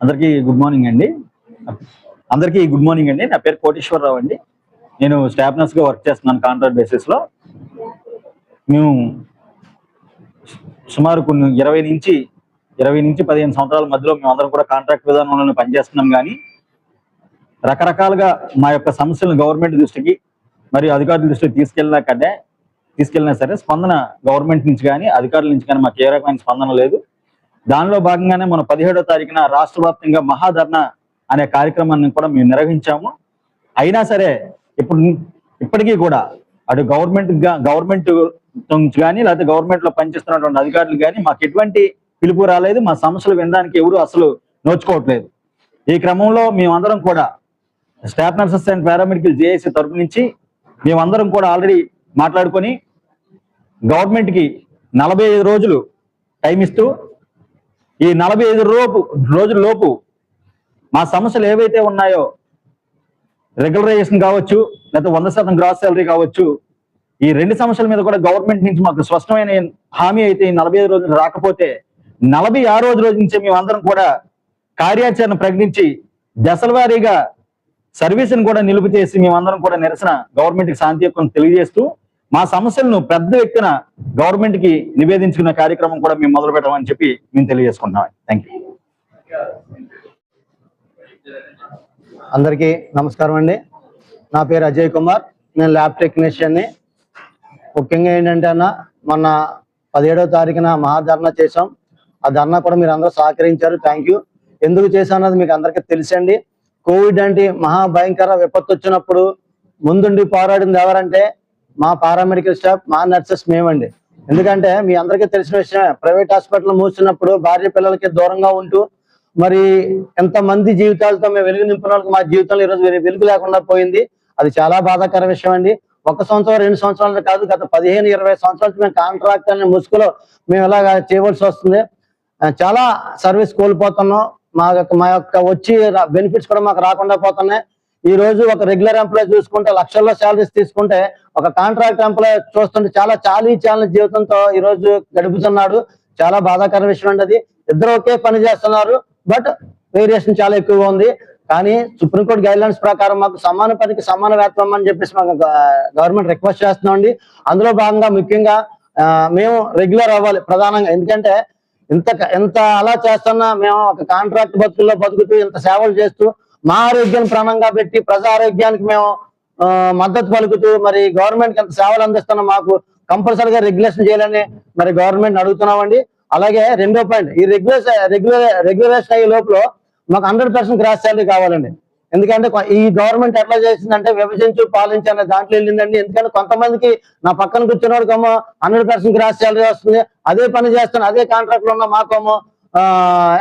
అందరికీ good morning అండి. నా పేరు కోటేశ్వరరావు అండి. నేను స్టాఫ్ నర్స్గా వర్క్ చేస్తున్నాను కాంట్రాక్ట్ బేసిస్లో. మేము సుమారు కొన్ని 20 నుంచి 15 సంవత్సరాల మధ్యలో మేమందరం కూడా కాంట్రాక్ట్ విధానంలో పనిచేస్తున్నాం. కానీ రకరకాలుగా మా యొక్క సమస్యలను గవర్నమెంట్ దృష్టికి మరియు అధికారుల దృష్టికి తీసుకెళ్ళినా సరే స్పందన గవర్నమెంట్ నుంచి కానీ అధికారుల నుంచి కానీ మాకు ఏ రకమైన స్పందన లేదు. దానిలో భాగంగానే మన 17వ తారీఖున రాష్ట్ర వ్యాప్తంగా మహాధర్నా అనే కార్యక్రమాన్ని కూడా మేము నిర్వహించాము. అయినా సరే ఇప్పటికీ కూడా అటు గవర్నమెంట్ నుంచి కానీ లేకపోతే గవర్నమెంట్ లో పనిచేస్తున్నటువంటి అధికారులు కానీ మాకు ఎటువంటి పిలుపు రాలేదు. మా సమస్యలు వినడానికి ఎవరు అసలు నోచుకోవట్లేదు. ఈ క్రమంలో మేమందరం కూడా staff nurses and paramedical JAC తరపు నుంచి మేమందరం కూడా ఆల్రెడీ మాట్లాడుకొని గవర్నమెంట్ కి 45 రోజులు టైం ఇస్తూ ఈ 45 రోజుల లోపు మా సమస్యలు ఏవైతే ఉన్నాయో రెగ్యులరైజేషన్ కావచ్చు లేకపోతే 100% గ్రాస్ శాలరీ కావచ్చు, ఈ 2 సమస్యల మీద కూడా గవర్నమెంట్ నుంచి మాకు స్పష్టమైన హామీ అయితే ఈ 45 రోజులు రాకపోతే 46వ రోజు నుంచి మేమందరం కూడా కార్యాచరణ ప్రకటించి దశల వారీగా సర్వీస్ని కూడా నిలుపు చేసి మేమందరం కూడా నిరసన గవర్నమెంట్కి శాంతియుక్తం తెలియజేస్తూ మా సమస్యలను పెద్ద వ్యక్తిన గవర్నమెంట్ కి నివేదించుకున్న కార్యక్రమం కూడా మేము మొదలు పెట్టామని చెప్పి మేము తెలియజేసుకుంటున్నాం. Thank you. అందరికీ నమస్కారం అండి. నా పేరు అజయ్ కుమార్, నేను ల్యాబ్ టెక్నీషియన్ని. ముఖ్యంగా ఏంటంటే మొన్న 17వ తారీఖున మహాధర్నా చేసాం. ఆ ధర్నా కూడా మీరు అందరూ సహకరించారు, థ్యాంక్ యూ. ఎందుకు చేశాం అన్నది మీకు అందరికీ తెలుసండి. కోవిడ్ అంటే మహాభయంకర విపత్తు వచ్చినప్పుడు ముందుండి పోరాడింది ఎవరంటే మా పారామెడికల్ స్టాఫ్, మా నర్సెస్ మేమండి. ఎందుకంటే మీ అందరికీ తెలిసిన విషయమే, ప్రైవేట్ హాస్పిటల్ మూసినప్పుడు భార్య పిల్లలకి దూరంగా ఉంటూ మరి ఎంతమంది జీవితాలతో మేము వెలుగు నింపిన వాళ్ళకి మా జీవితంలో ఈరోజు వెలుగు లేకుండా పోయింది. అది చాలా బాధాకర విషయం అండి. 1 సంవత్సరం 2 సంవత్సరాలు కాదు, గత 15-20 సంవత్సరాలు మేము కాంట్రాక్ట్ అనే ముసుగులో మేము ఇలాగా చేయవలసి వస్తుంది. చాలా సర్వీస్ కోల్పోతున్నాం. మా యొక్క వచ్చి బెనిఫిట్స్ కూడా మాకు రాకుండా పోతున్నాయి. ఈ రోజు ఒక రెగ్యులర్ ఎంప్లాయ్ చూసుకుంటే లక్షల్లో శాలరీస్ తీసుకుంటే ఒక కాంట్రాక్ట్ ఎంప్లాయ్ చూస్తుంటే చాలా జీవితంతో ఈ రోజు గడుపుతున్నాడు. చాలా బాధాకర విషయం అండి. అది ఇద్దరు ఒకే పని చేస్తున్నారు, బట్ వేరియేషన్ చాలా ఎక్కువగా ఉంది. కానీ సుప్రీంకోర్టు గైడ్ లైన్స్ ప్రకారం మాకు సమాన పనికి సమాన వేతనం అని చెప్పేసి మాకు గవర్నమెంట్ రిక్వెస్ట్ చేస్తున్నాం అండి. అందులో భాగంగా ముఖ్యంగా మేము రెగ్యులర్ అవ్వాలి ప్రధానంగా. ఎందుకంటే ఎంత అలా చేస్తున్నా మేము ఒక కాంట్రాక్ట్ బతుకుల్లో బతుకుతూ ఇంత సేవలు చేస్తూ మా ఆరోగ్యాన్ని ప్రాణంగా పెట్టి ప్రజా ఆరోగ్యానికి మేము మద్దతు పలుకుతూ మరి గవర్నమెంట్కి ఎంత సేవలు అందిస్తున్నా మాకు కంపల్సరీగా రెగ్యులేషన్ చేయాలని మరి గవర్నమెంట్ అడుగుతున్నామండి. అలాగే 2వ పాయింట్, ఈ రెగ్యులేషన్ అయ్యే లోపల మాకు 100% గ్రాస్ శాలరీ కావాలండి. ఎందుకంటే ఈ గవర్నమెంట్ ఎట్లా చేసిందంటే విభజించు పాలించు అనే దాంట్లో వెళ్ళిందండి. ఎందుకంటే కొంతమందికి నా పక్కన కూర్చున్నవాడికేమో 100% గ్రాస్ శాలరీ వస్తుంది, అదే పని చేస్తున్నారు, అదే కాంట్రాక్ట్ లో ఉన్న మాకేమో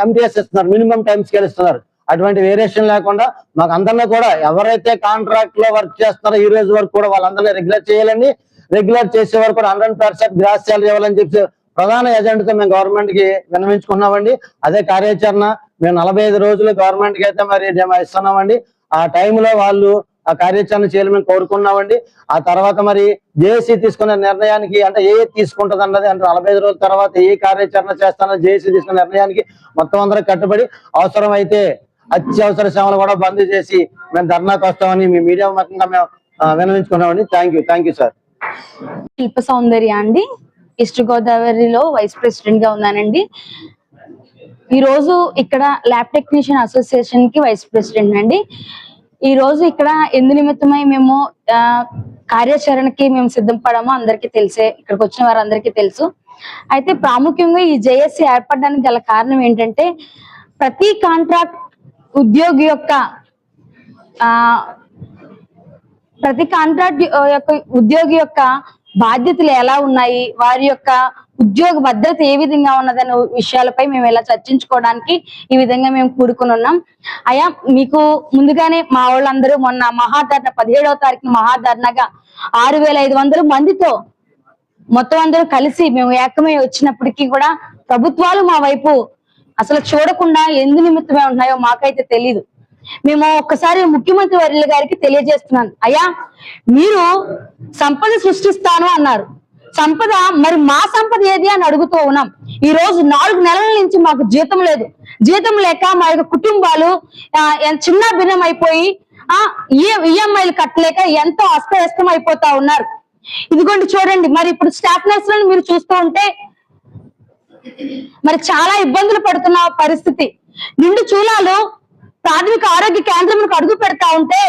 MTS ఇస్తున్నారు, మినిమం టైం స్కేల్ ఇస్తున్నారు. అటువంటి వేరియేషన్ లేకుండా మాకు అందరినీ కూడా ఎవరైతే కాంట్రాక్ట్ లో వర్క్ చేస్తున్నారో ఈ రోజు వరకు కూడా వాళ్ళందరినీ రెగ్యులర్ చేయాలండి. రెగ్యులర్ చేసే వరకు కూడా 100% గ్రాస్ శాలరీ ఇవ్వాలని చెప్పి ప్రధాన ఎజెండాతో మేము గవర్నమెంట్ కి విన్నవించుకున్నామండి. అదే కార్యాచరణ మేము 45 రోజులు గవర్నమెంట్ కి అయితే మరి ఇస్తున్నామండి. ఆ టైంలో వాళ్ళు ఆ కార్యాచరణ చేయాలని మేము కోరుకున్నామండి. ఆ తర్వాత మరి జేఏసీ తీసుకున్న నిర్ణయానికి అంటే తీసుకుంటుంది అన్నది అంటే 45 రోజుల తర్వాత కార్యాచరణ చేస్తానని జేఏసీ తీసుకున్న నిర్ణయానికి మొత్తం అందరూ కట్టుబడి అవసరం అయితే అత్యవసర సేవలు కూడా బంద్ చేసి మేము ధర్నాకు వస్తామని మీ మీడియా ముఖంగా మేము విన్నవించుకున్నామండి. Thank you sir. శిల్ప సౌందర్య అండి, ఈస్ట్ గోదావరిలో వైస్ ప్రెసిడెంట్ గా ఉన్నానండి. ఈ రోజు ఇక్కడ ల్యాబ్ టెక్నీషియన్ అసోసియేషన్ కి వైస్ ప్రెసిడెంట్ అండి. ఈ రోజు ఇక్కడ ఎందు నిమిత్తమై మేము కార్యాచరణకి మేము సిద్ధపడామో అందరికీ తెలిసే, ఇక్కడికి వచ్చిన వారందరికీ తెలుసు. అయితే ప్రాముఖ్యంగా ఈ జేఏసీ ఏర్పడడానికి గల కారణం ఏంటంటే ప్రతి కాంట్రాక్ట్ ఉద్యోగి యొక్క బాధ్యతలు ఎలా ఉన్నాయి, వారి యొక్క ఉద్యోగ భద్రత ఏ విధంగా ఉన్నదనే విషయాలపై మేము ఇలా చర్చించుకోవడానికి ఈ విధంగా మేము కూడుకుని ఉన్నాం. అయ్యా, మీకు ముందుగానే మా వాళ్ళందరూ మొన్న మహాధర్నా 17వ తారీఖున మహాధర్నాగా 6500 మందితో మొత్తం అందరూ కలిసి మేము ఏకమై వచ్చినప్పటికీ కూడా ప్రభుత్వాలు మా వైపు అసలు చూడకుండా ఎందు నిమిత్తమే ఉన్నాయో మాకైతే తెలీదు. మేము ఒక్కసారి ముఖ్యమంత్రి వర్యుల గారికి తెలియజేస్తున్నాను, అయ్యా మీరు సంపద సృష్టిస్తాను అన్నారు, సంపద మరి మా సంపద ఏది అని అడుగుతూ ఉన్నాం. ఈ రోజు 4 నెలల నుంచి మాకు జీతం లేదు. జీతం లేక మా యొక్క కుటుంబాలు చిన్న భిన్నం అయిపోయి ఈఎంఐలు కట్టలేక ఎంతో అస్తవ్యస్తం అయిపోతా ఉన్నారు. ఇదిగోండి చూడండి, మరి ఇప్పుడు స్టాఫ్ నర్సులను మీరు చూస్తూ ఉంటే మరి చాలా ఇబ్బందులు పడుతున్న పరిస్థితి. నిండు చూలాలు ప్రాథమిక ఆరోగ్య కేంద్రంకు అడుగు పెడతా ఉంటే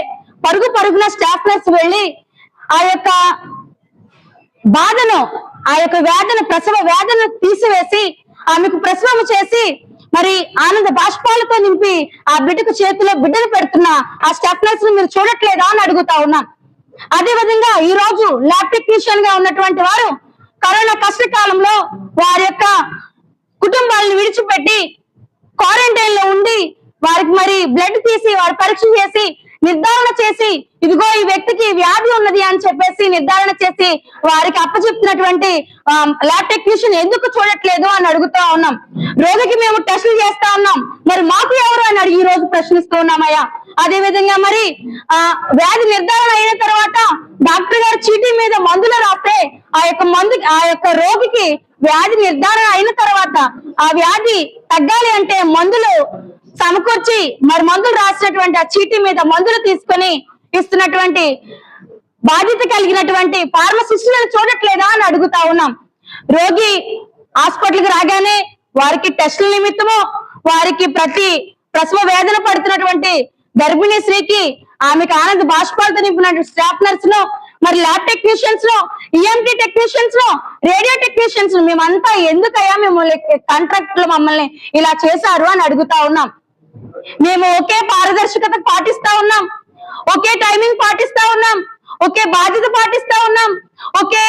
పరుగున స్టాఫ్ నర్స్ వెళ్ళి ఆ యొక్క బాధను, ఆ యొక్క వేదన, ప్రసవ వేదన తీసివేసి ఆమెకు ప్రసవం చేసి మరి ఆనంద బాష్పాలతో నింపి ఆ బిడ్డకు చేతిలో బిడ్డను పెడుతున్న ఆ స్టాఫ్ నర్స్ మీరు చూడట్లేదా అని అడుగుతా ఉన్నాం. అదే విధంగా ఈ రోజు ల్యాబ్ టెక్నీషియన్ గా ఉన్నటువంటి వారు కరోనా కష్టకాలంలో వారి యొక్క కుటుంబాలను విడిచిపెట్టి క్వారంటైన్ లో ఉండి వారికి మరి బ్లడ్ తీసి వారి పరీక్ష చేసి నిర్ధారణ చేసి ఇదిగో ఈ వ్యక్తికి వ్యాధి ఉన్నది అని చెప్పేసి నిర్ధారణ చేసి వారికి అప్పచెప్తున్నటువంటి ల్యాబ్ టెక్నీషియన్ ఎందుకు చూడట్లేదు అని అడుగుతా ఉన్నాం. రోగికి మేము టెస్టులు చేస్తా ఉన్నాం, మరి మాకు ఎవరు అని అడిగి ఈ రోజు ప్రశ్నిస్తూ ఉన్నామయ్యా. అదే విధంగా మరి వ్యాధి నిర్ధారణ అయిన తర్వాత డాక్టర్ గారు చీటీ మీద మందులు రాస్తే ఆ యొక్క రోగికి వ్యాధి నిర్ధారణ అయిన తర్వాత ఆ వ్యాధి తగ్గాలి అంటే మందులు సమకూర్చి మరి మందులు రాసినటువంటి ఆ చీటీ మీద మందులు తీసుకొని ఇస్తున్నటువంటి బాధ్యత కలిగినటువంటి ఫార్మసిస్టులను చూడట్లేదా అని అడుగుతా ఉన్నాం. రోగి హాస్పిటల్కి రాగానే వారికి టెస్టుల నిమిత్తము వారికి ప్రతి ప్రసవ వేదన పడుతున్నటువంటి గర్భిణీ స్త్రీకి ఆమెకు ఆనంద బాష్పాలతో నింపిన స్టాఫ్ నర్స్ ను, మరి ల్యాబ్ టెక్నీషియన్స్ ను, ఈఎంటీ టెక్నీషియన్స్ ను, రేడియో టెక్నీషియన్స్ ను మేమంతా ఎందుకయ్యా మిమ్మల్ని కాంట్రాక్ట్ లో మమ్మల్ని ఇలా చేశారు అని అడుగుతా ఉన్నాం. మేము ఒకే పారదర్శకత పాటిస్తా ఉన్నాం, ఒకే టైమింగ్ పాటిస్తా ఉన్నాం, ఒకే బాధ్యత పాటిస్తా ఉన్నాం, ఒకే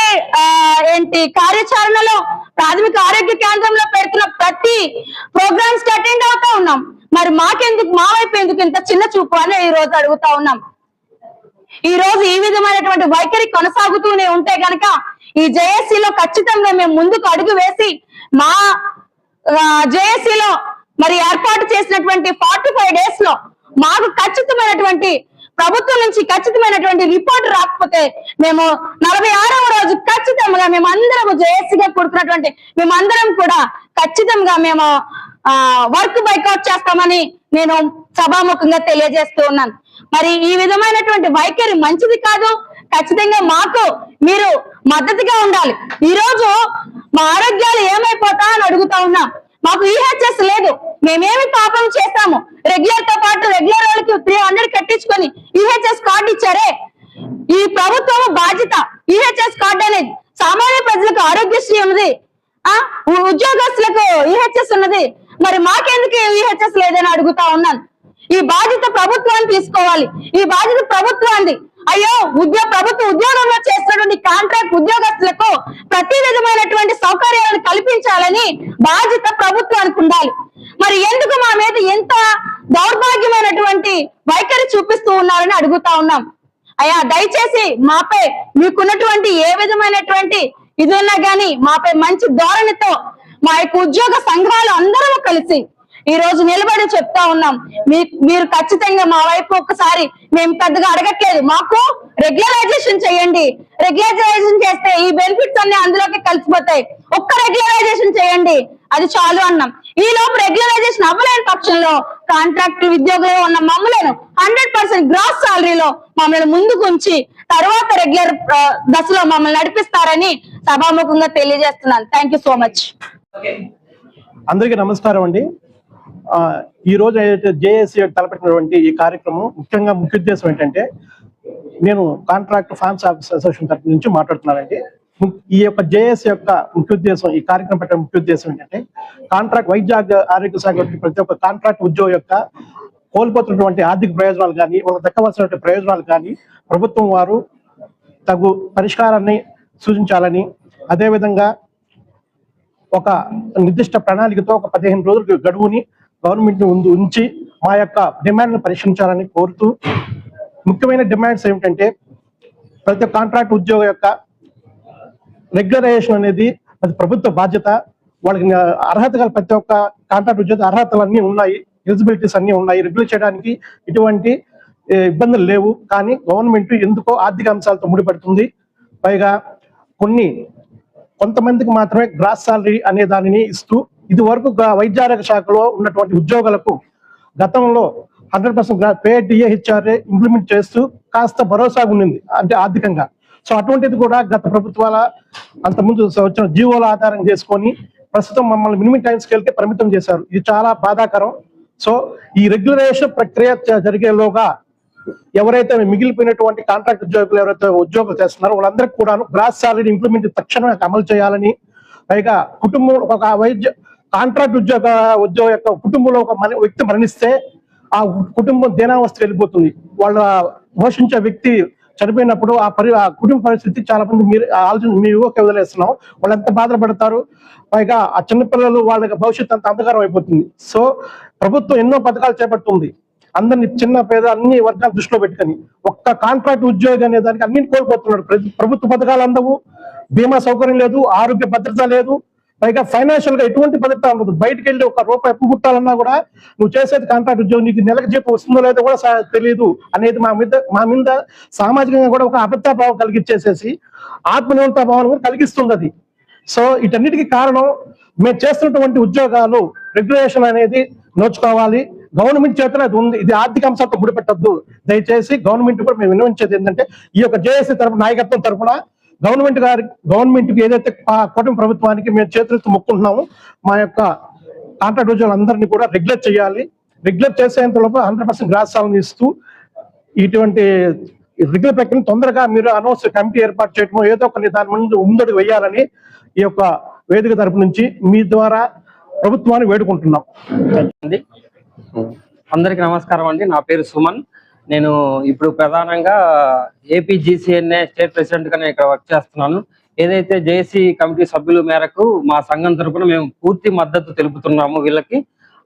కార్యాచరణలో ప్రాథమిక ఆరోగ్య కేంద్రంలో పెడుతున్న ప్రతి ప్రోగ్రామ్స్ కి అటెండ్ అవుతా ఉన్నాం. మరి మాకెందుకు, మా వైపు ఎందుకు ఇంత చిన్న చూపు అని ఈ రోజు అడుగుతా ఉన్నాం. ఈ రోజు ఈ విధమైనటువంటి వైఖరి కొనసాగుతూనే ఉంటే గనక ఈ జేఏసీలో ఖచ్చితంగా మేము ముందుకు అడుగు వేసి మా జేఏసీలో మరి ఏర్పాటు చేసినటువంటి 45 days లో మాకు ఖచ్చితమైనటువంటి ప్రభుత్వం నుంచి ఖచ్చితమైనటువంటి రిపోర్ట్ రాకపోతే మేము 46వ రోజు ఖచ్చితంగా మేమందరం జేఏసీగా కూడుకున్నటువంటి మేమందరం కూడా ఖచ్చితంగా మేము వర్క్ బైకౌట్ చేస్తామని నేను సభాముఖంగా తెలియజేస్తూ ఉన్నాను. మరి ఈ విధమైనటువంటి వైఖరి మంచిది కాదు. ఖచ్చితంగా మాకు మీరు మద్దతుగా ఉండాలి. ఈ రోజు మా ఆరోగ్యాలు ఏమైపోతా అని అడుగుతా ఉన్నాం. మాకు ఈహెచ్ఎస్ లేదు, మేమేమి పాపం చేస్తాము? రెగ్యులర్ తో పాటు రెగ్యులర్ వాళ్ళకి 300 కట్టించుకొని ఈహెచ్ఎస్ కార్డు ఇచ్చారే, ఈ ప్రభుత్వం బాధ్యత. ఈహెచ్ఎస్ కార్డు అనేది సామాన్య ప్రజలకు ఆరోగ్యశ్రీ ఉన్నది, ఉద్యోగస్తులకు ఈహెచ్ఎస్ ఉన్నది, మరి మాకెందుకు ఈహెచ్ఎస్ లేదని అడుగుతా ఉన్నాను. ఈ బాధ్యత ప్రభుత్వాన్ని తీసుకోవాలి, ఈ బాధ్యత ప్రభుత్వాన్ని. అయ్యో ప్రభుత్వ ఉద్యోగంలో చేస్తున్నటువంటి కాంట్రాక్ట్ ఉద్యోగస్తులకు ప్రతి విధమైనటువంటి సౌకర్యాలను కల్పించాలని బాధ్యత ప్రభుత్వానికి ఉండాలి. మరి ఎందుకు మా మీద ఎంత దౌర్భాగ్యమైనటువంటి వైఖరి చూపిస్తూ ఉన్నారని అడుగుతా ఉన్నాం. అయ్యా దయచేసి మాపై మీకున్నటువంటి ఏ విధమైనటువంటి ఇది ఉన్నా గానీ మాపై మంచి ధోరణితో మా యొక్క ఉద్యోగ సంఘాలు అందరూ కలిసి ఈ రోజు నిలబడి చెప్తా ఉన్నాం. మీరు ఖచ్చితంగా మా వైపు ఒక్కసారి మేము పెద్దగా అడగట్లేదు, మాకు రెగ్యులరైజేషన్ చేయండి. రెగ్యులరైజేషన్ చేస్తే ఈ బెనిఫిట్స్ అన్ని అందులోకి కలిసిపోతాయి. ఒక్క రెగ్యులరైజేషన్ చేయండి, అది చాలు అన్నాం. ఈ లోపు రెగ్యులరైజేషన్ అవ్వలేని పక్షంలో కాంట్రాక్ట్ ఉద్యోగులు ఉన్న మమ్మల్ని 100% గ్రాస్ సాలరీలో మమ్మల్ని ముందుకు ఉంచి తర్వాత రెగ్యులర్ దశలో మమ్మల్ని నడిపిస్తారని సభాముఖంగా తెలియజేస్తున్నాను. Thank you so much. అందరికీ నమస్కారం అండి. ఈ రోజు జేఏసీ తలపెట్టినటువంటి ఈ కార్యక్రమం ముఖ్య ఉద్దేశం ఏంటంటే, నేను కాంట్రాక్ట్ ఫార్మ్స్ ఆఫీస్ అసోసియేషన్ తరఫు నుంచి మాట్లాడుతున్నానండి. ఈ యొక్క జేఏసీ యొక్క ముఖ్య ఉద్దేశం, ఈ కార్యక్రమం పెట్టే ముఖ్య ఉద్దేశం ఏంటంటే, కాంట్రాక్ట్ వైద్య ఆరోగ్య శాఖ ప్రతి ఒక్క కాంట్రాక్ట్ ఉద్యోగం యొక్క కోల్పోతున్నటువంటి ఆర్థిక ప్రయోజనాలు కానీ, వాళ్ళకి దక్కవలసినటువంటి ప్రయోజనాలు కానీ ప్రభుత్వం వారు తగు పరిష్కారాన్ని సూచించాలని, అదేవిధంగా ఒక నిర్దిష్ట ప్రణాళికతో ఒక 15 రోజుల గడువుని గవర్నమెంట్ ముందు ఉంచి మా యొక్క డిమాండ్ను పరిష్కరించాలని కోరుతూ, ముఖ్యమైన డిమాండ్స్ ఏమిటంటే, ప్రతి ఒక్క కాంట్రాక్ట్ ఉద్యోగం యొక్క రెగ్యులరైజేషన్ అనేది అది ప్రభుత్వ బాధ్యత. వాళ్ళకి అర్హత గల ప్రతి ఒక్క కాంట్రాక్ట్ ఉద్యోగ అర్హతలు అన్నీ ఉన్నాయి, ఎలిజిబిలిటీస్ అన్నీ ఉన్నాయి, రెగ్యులర్ చేయడానికి ఎటువంటి ఇబ్బందులు లేవు. కానీ గవర్నమెంట్ ఎందుకో ఆర్థిక అంశాలతో ముడిపడుతుంది. పైగా కొన్ని కొంతమందికి మాత్రమే గ్రాస్ సాలరీ అనే దానిని ఇస్తూ ఇది వరకు వైద్య ఆరోగ్య శాఖలో ఉన్నటువంటి ఉద్యోగులకు గతంలో 100% పే డిఏహెచ్ఆర్ఏ ఇంప్లిమెంట్ చేస్తూ కాస్త భరోసా ఉండింది అంటే ఆర్థికంగా. సో అటువంటిది కూడా గత ప్రభుత్వాల అంతకుముందు వచ్చిన జీవోల ఆధారం చేసుకొని ప్రస్తుతం మమ్మల్ని మినిమం టైం స్కేల్కి పరిమితం చేశారు. ఇది చాలా బాధాకరం. సో ఈ రెగ్యులరేషన్ ప్రక్రియ జరిగేలోగా ఎవరైతే మిగిలిపోయినటువంటి కాంట్రాక్ట్ ఉద్యోగులు ఎవరైతే ఉద్యోగులు చేస్తున్నారో వాళ్ళందరికీ కూడా గ్రాస్ సాలరీ ఇంప్లిమెంట్ తక్షణమే అమలు చేయాలని, పైగా కుటుంబం ఒక వైద్య కాంట్రాక్ట్ ఉద్యోగ యొక్క కుటుంబంలో ఒక వ్యక్తి మరణిస్తే ఆ కుటుంబం దీనావస్థకు వెళ్ళిపోతుంది. వాళ్ళ పోషించే వ్యక్తి చనిపోయినప్పుడు ఆ కుటుంబ పరిస్థితి చాలా మంది మీరు ఆలోచన మీ ఊహకి వదిలేస్తున్నాం. వాళ్ళు ఎంత బాధపడతారు. పైగా ఆ చిన్నపిల్లలు వాళ్ళకి భవిష్యత్తు అంత అంధకారం అయిపోతుంది. సో ప్రభుత్వం ఎన్నో పథకాలు చేపడుతుంది. అందరినీ చిన్న పేద అన్ని వర్గాలు దృష్టిలో పెట్టుకొని ఒక్క కాంట్రాక్ట్ ఉద్యోగి అనే దానికి అన్ని కోల్పోతున్నాడు. ప్రభుత్వ పథకాలు అందవు, బీమా సౌకర్యం లేదు, ఆరోగ్య భద్రత లేదు, పైగా ఫైనాన్షియల్ గా ఎటువంటి భద్రత ఉండదు. బయటకు వెళ్ళి ఒక రూపాయి అప్పు పుట్టాలన్నా కూడా నువ్వు చేసేది కాంట్రాక్ట్ ఉద్యోగం, నీకు నెలకు జీతం వస్తుందో లేదో కూడా తెలియదు అనేది మా మీద సామాజికంగా కూడా ఒక అబద్ధాభావం కలిగించేసేసి ఆత్మనిర్భరతా భావం కూడా కలిగిస్తుంది అది. సో వీటన్నిటికీ కారణం మేము చేస్తున్నటువంటి ఉద్యోగాలు రెగ్యులేషన్ అనేది నోచుకోవాలి. గవర్నమెంట్ చేతనే అది ఉంది. ఇది ఆర్థిక అంశాలతో ముడిపెట్టద్దు. దయచేసి గవర్నమెంట్ కూడా మేము విన్నవించేది ఏంటంటే ఈ యొక్క జేఏసీ తరఫున నాయకత్వం తరఫున గవర్నమెంట్కి ఏదైతే కూటమి ప్రభుత్వానికి మేము చేతులెత్తి మొక్కుంటున్నాము, మా యొక్క కాంట్రాక్ట్ ఉద్యోగులందరినీ కూడా రెగ్యులేట్ చేయాలి. రెగ్యులేట్ చేసేంత లోపల 100% గ్రాస్ సాలరీ ఇస్తూ ఇటువంటి రెగ్యులర్ ప్రక్రియను తొందరగా మీరు అనౌన్స్ కమిటీ ఏర్పాటు చేయడమో ఏదో కొన్ని దాని ముందడుగు వేయాలని ఈ యొక్క వేదిక తరపు నుంచి మీ ద్వారా ప్రభుత్వాన్ని వేడుకుంటున్నాం. అందరికి నమస్కారం అండి. నా పేరు సుమన్. నేను ఇప్పుడు ప్రధానంగా ఏపీజీసీఎన్ఏ స్టేట్ ప్రెసిడెంట్ గా నేను ఇక్కడ వర్క్ చేస్తున్నాను. ఏదైతే జేఏసీ కమిటీ సభ్యుల మేరకు మా సంఘం తరపున మేము పూర్తి మద్దతు తెలుపుతున్నాము వీళ్ళకి.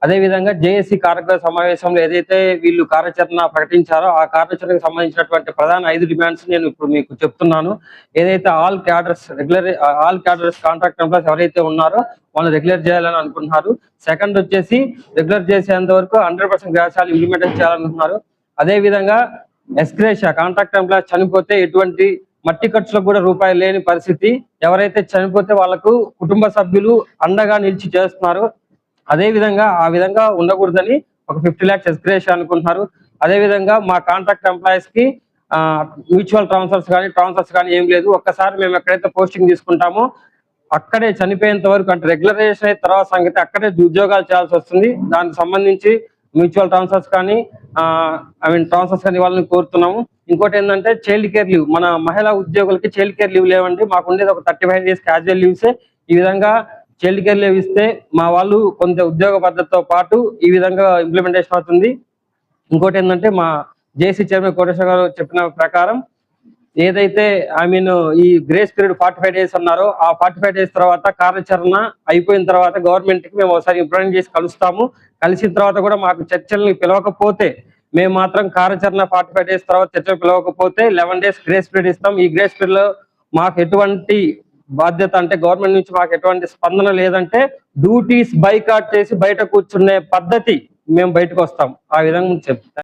అదేవిధంగా జేఏసీ కార్యక్రమ సమావేశంలో ఏదైతే వీళ్ళు కార్యాచరణ ప్రకటించారో ఆ కార్యాచరణకు సంబంధించినటువంటి ప్రధాన 5 డిమాండ్స్ నేను ఇప్పుడు మీకు చెప్తున్నాను. ఏదైతే ఆల్ క్యాడర్స్ కాంట్రాక్ట్ ఎంప్లాయీస్ ఎవరైతే ఉన్నారో వాళ్ళు రెగ్యులర్ చేయాలని అనుకుంటున్నారు. సెకండ్ వచ్చేసి రెగ్యులర్ చేసేంత వరకు 100% గ్రాస్ సాలరీ ఇంప్లిమెంట్ చేయాలనుకుంటున్నారు. అదేవిధంగా ఎస్గ్రేషియా కాంట్రాక్ట్ ఎంప్లాయీస్ చనిపోతే ఎటువంటి మట్టి ఖర్చులకు కూడా రూపాయలు లేని పరిస్థితి. ఎవరైతే చనిపోతే వాళ్ళకు కుటుంబ సభ్యులు అండగా నిలిచి చేస్తున్నారు. అదే విధంగా ఆ విధంగా ఉండకూడదని ఒక 50 lakhs ఎస్గ్రేషియా అనుకుంటున్నారు. అదేవిధంగా మా కాంట్రాక్ట్ ఎంప్లాయీస్ కి మ్యూచువల్ ట్రాన్స్ఫర్స్ కానీ ఏం లేదు. ఒక్కసారి మేము ఎక్కడైతే పోస్టింగ్ తీసుకుంటామో అక్కడే చనిపోయేంత వరకు అంటే రెగ్యులరైజేషన్ అయిన తర్వాత సంగతి అక్కడే ఉద్యోగాలు చేయాల్సి వస్తుంది. దానికి సంబంధించి మ్యూచువల్ ట్రాన్స్ఫర్స్ కానీ ఇవ్వాలని కోరుతున్నాము. ఇంకోటి ఏంటంటే చైల్డ్ కేర్ లీవ్, మన మహిళా ఉద్యోగులకి చైల్డ్ కేర్ లీవ్ లేవండి. మాకు ఉండేది ఒక 35 days క్యాజువల్ లీవ్సే. ఈ విధంగా చైల్డ్ కేర్ లీవ్ ఇస్తే మా వాళ్ళు కొంత ఉద్యోగ పద్ధతితో పాటు ఈ విధంగా ఇంప్లిమెంటేషన్ అవుతుంది. ఇంకోటి ఏంటంటే మా జేఏసీ చైర్మన్ కోటేశ్వర గారు చెప్పిన ప్రకారం ఏదైతే ఈ గ్రేస్ పీరియడ్ 45 days అన్నారో ఆ 45 days తర్వాత కార్యాచరణ అయిపోయిన తర్వాత గవర్నమెంట్ కి మేము ఒకసారి ఇంప్లిమెంట్ చేసి కలుస్తాము. కలిసిన తర్వాత కూడా మాకు చర్చల్ని పిలవకపోతే మేము మాత్రం కార్యాచరణ 45 days తర్వాత చర్చలు పిలవకపోతే 11 days గ్రేస్ పీరియడ్ ఇస్తాం. ఈ గ్రేస్ పీరియడ్ లో మాకు ఎటువంటి బాధ్యత అంటే గవర్నమెంట్ నుంచి మాకు ఎటువంటి స్పందన లేదంటే డ్యూటీస్ బైకాట్ చేసి బయట కూర్చునే పద్ధతి మేము బయటకు వస్తాం. ఆ విధంగా చెప్తాం.